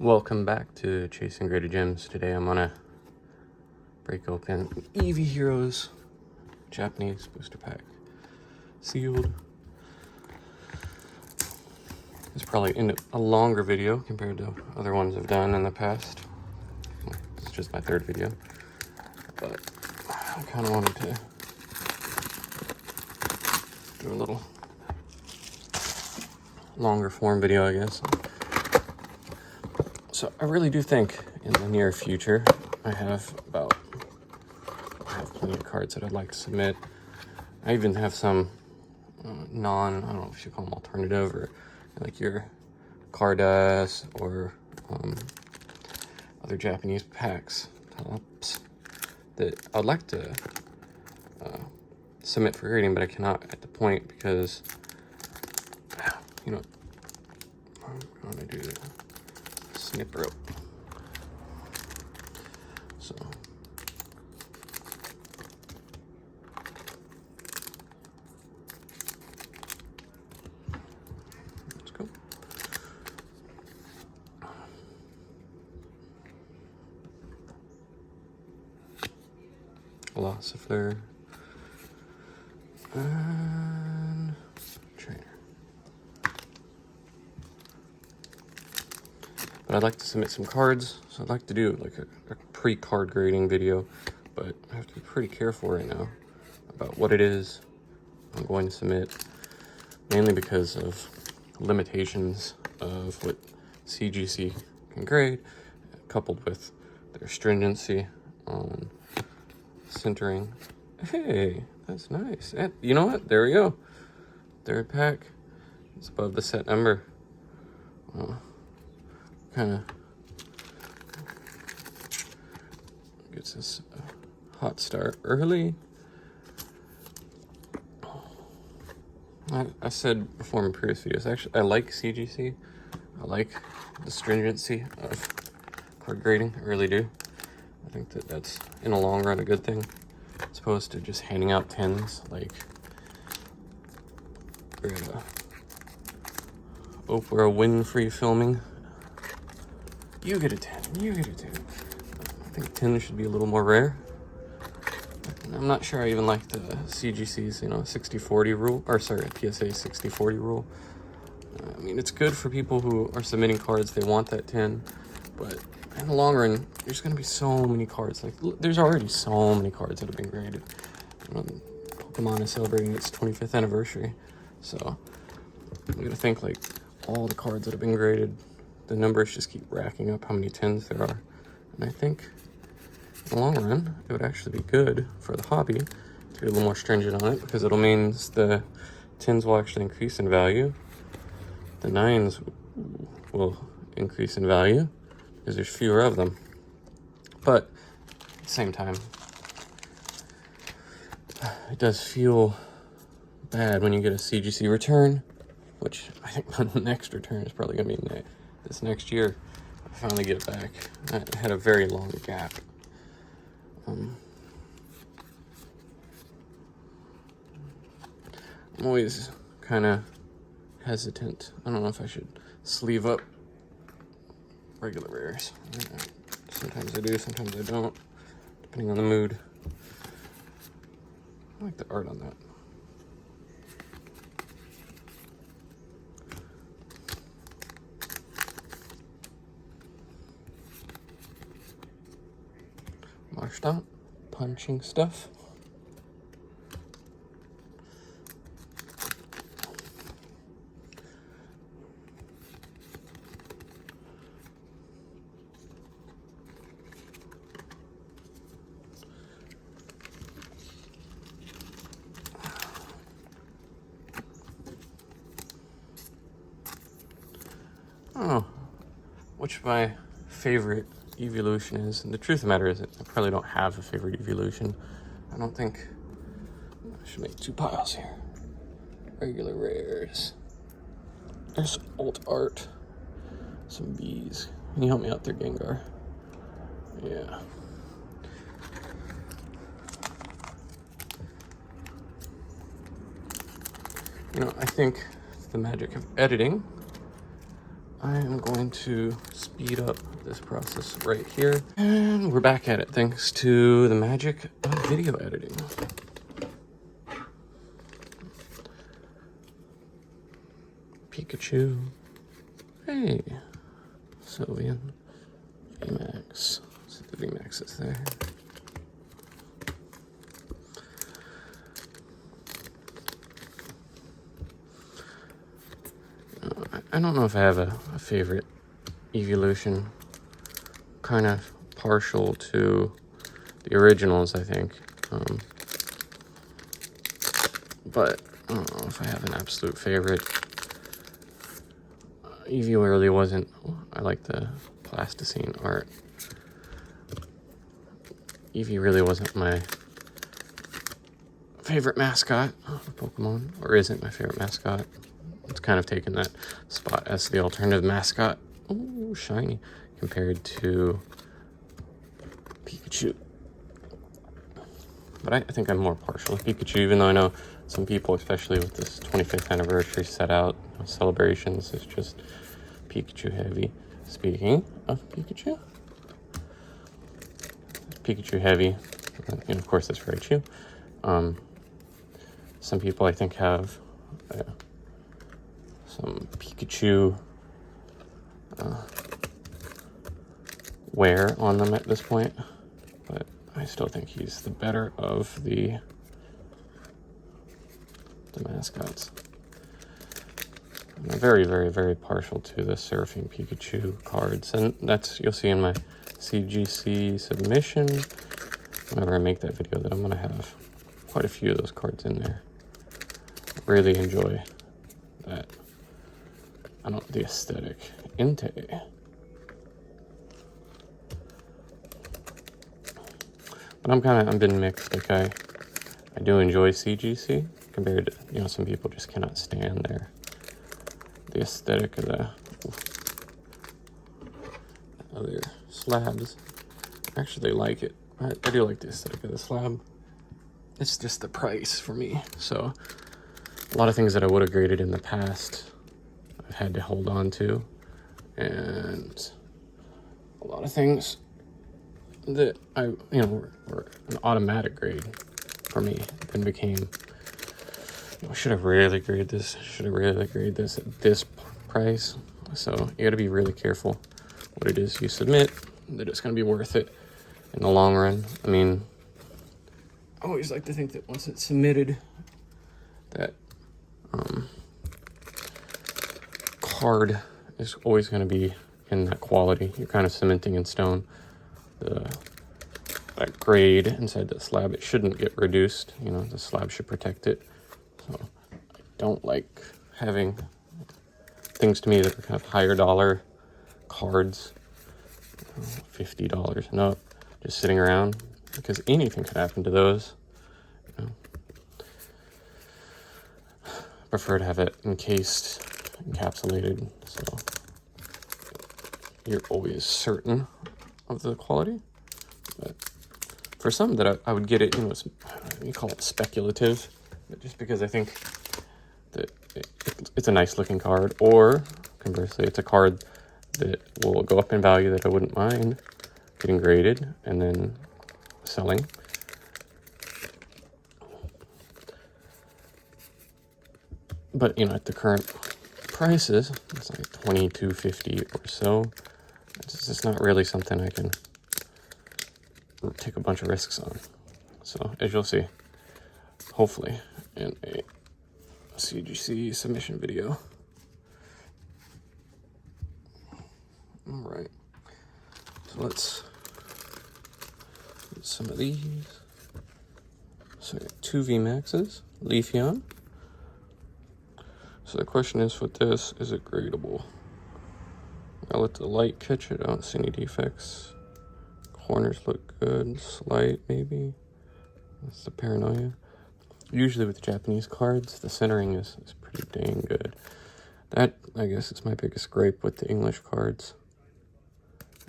Welcome back to Chasing Graded Gems. Today I'm gonna break open Eevee Heroes Japanese booster pack. Sealed. It's probably in a longer video compared to other ones I've done in the past. It's just my third video, but I kind of wanted to do a little longer form video, I guess. So I really do think in the near future I have plenty of cards that I'd like to submit. I even have some I don't know if you call them alternative, or like your Cardass or other Japanese packs, tops, that I'd like to submit for grading, but I cannot at the point because, you know, I'm gonna do the snip rope. So let's go. Philosopher and trainer. But I'd like to submit some cards, so I'd like to do like a pre-card grading video, but I have to be pretty careful right now about what it is I'm going to submit, mainly because of limitations of what CGC can grade, coupled with their stringency on centering. Hey, that's nice. And you know what? There we go. Third pack. It's above the set number. Kind of gets us a hot start early. I said before in previous videos, actually, I like CGC. I like the stringency of card grading. I really do. I think that that's, in the long run, a good thing, as opposed to just handing out 10s. Like, Oprah Winfrey filming. You get a 10, you get a 10. I think 10 should be a little more rare. I'm not sure I even like the CGC's, 60-40 rule, or sorry, PSA 60-40 rule. I mean, it's good for people who are submitting cards, they want that 10, but in the long run, there's going to be so many cards. Like, there's already so many cards that have been graded. Pokemon is celebrating its 25th anniversary, so you gotta think, like, all the cards that have been graded, the numbers just keep racking up how many 10s there are. And I think in the long run, it would actually be good for the hobby to be a little more stringent on it, because it'll mean the 10s will actually increase in value. The 9s will increase in value because there's fewer of them. But at the same time, it does feel bad when you get a CGC return, which I think the next return is probably going to be this next year. I finally get it back. I had a very long gap. I'm always kind of hesitant. I don't know if I should sleeve up regular rares. Sometimes I do, sometimes I don't, depending on the mood. I like the art on that. Washed out, punching stuff. Oh, which my favorite evolution is, and the truth of the matter is that I probably don't have a favorite evolution. I don't think I should make two piles here. Regular rares. There's alt art. Some bees. Can you help me out there, Gengar? Yeah. I think the magic of editing I am going to speed up this process right here. And we're back at it thanks to the magic of video editing. Pikachu. Hey. Sylveon. VMAX. So the VMAX is there. I don't know if I have a favorite evolution. Kind of partial to the originals, I think. But I don't know if I have an absolute favorite. Eevee really wasn't. I like the plasticine art. Eevee really wasn't my favorite mascot of Pokemon, or isn't my favorite mascot. It's kind of taken that spot as the alternative mascot. Ooh, shiny. Compared to Pikachu. But I think I'm more partial to Pikachu, even though I know some people, especially with this 25th anniversary set out celebrations, is just Pikachu heavy. Speaking of Pikachu, Pikachu heavy, and of course it's Raichu. Some people I think have some Pikachu wear on them at this point, but I still think he's the better of the mascots. I'm very, very, very partial to the Surfing Pikachu cards, and that's, you'll see in my CGC submission whenever I make that video, that I'm going to have quite a few of those cards in there. Really enjoy that. The aesthetic. Entei. But I'm been mixed. Like I do enjoy CGC compared to, some people just cannot stand the aesthetic of the other slabs. Actually, they like it. I do like the aesthetic of the slab. It's just the price for me. So a lot of things that I would have graded in the past, I've had to hold on to, and a lot of things that were an automatic grade for me then became, should I really grade this? Should I really grade this at this price? So you got to be really careful what it is you submit, that it's going to be worth it in the long run. I mean, I always like to think that once it's submitted, that card is always going to be in that quality. You're kind of cementing in stone that grade inside that slab. It shouldn't get reduced. The slab should protect it. So I don't like having things to me that are kind of higher dollar cards, $50 and up, just sitting around, because anything could happen to those. Prefer to have it encased, encapsulated, so you're always certain of the quality. But for some that I would get it, you call it speculative, but just because I think that it's a nice looking card, or conversely, it's a card that will go up in value that I wouldn't mind getting graded and then selling. But at the current prices, it's like $22.50 or so. It's just not really something I can take a bunch of risks on. So as you'll see, hopefully in a CGC submission video. All right, so let's get some of these. So I got 2 VMAXs, Leafeon. So the question is with this, is it gradable? I'll let the light catch it. I don't see any defects. Corners look good. Slight, maybe. That's the paranoia. Usually with Japanese cards, the centering is pretty dang good. That, I guess, is my biggest gripe with the English cards,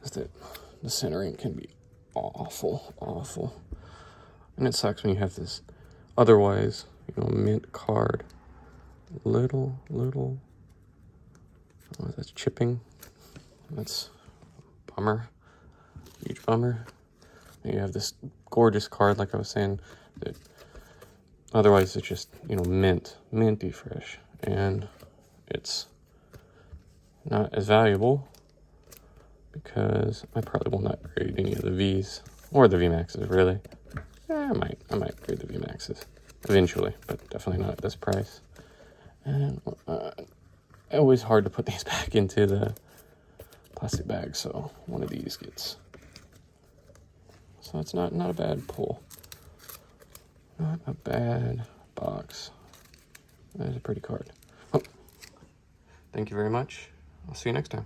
is that the centering can be awful, awful. And it sucks when you have this otherwise, mint card. Little Oh, that's chipping. That's a bummer. Huge bummer. And you have this gorgeous card, like I was saying, that otherwise it's just, you know, minty fresh. And it's not as valuable because I probably will not grade any of the V's or the VMAXs, really. I might grade the VMAXs eventually, but definitely not at this price. And always hard to put these back into the plastic bag, so one of these gets. So it's not a bad pull. Not a bad box. That is a pretty card. Oh, thank you very much. I'll see you next time.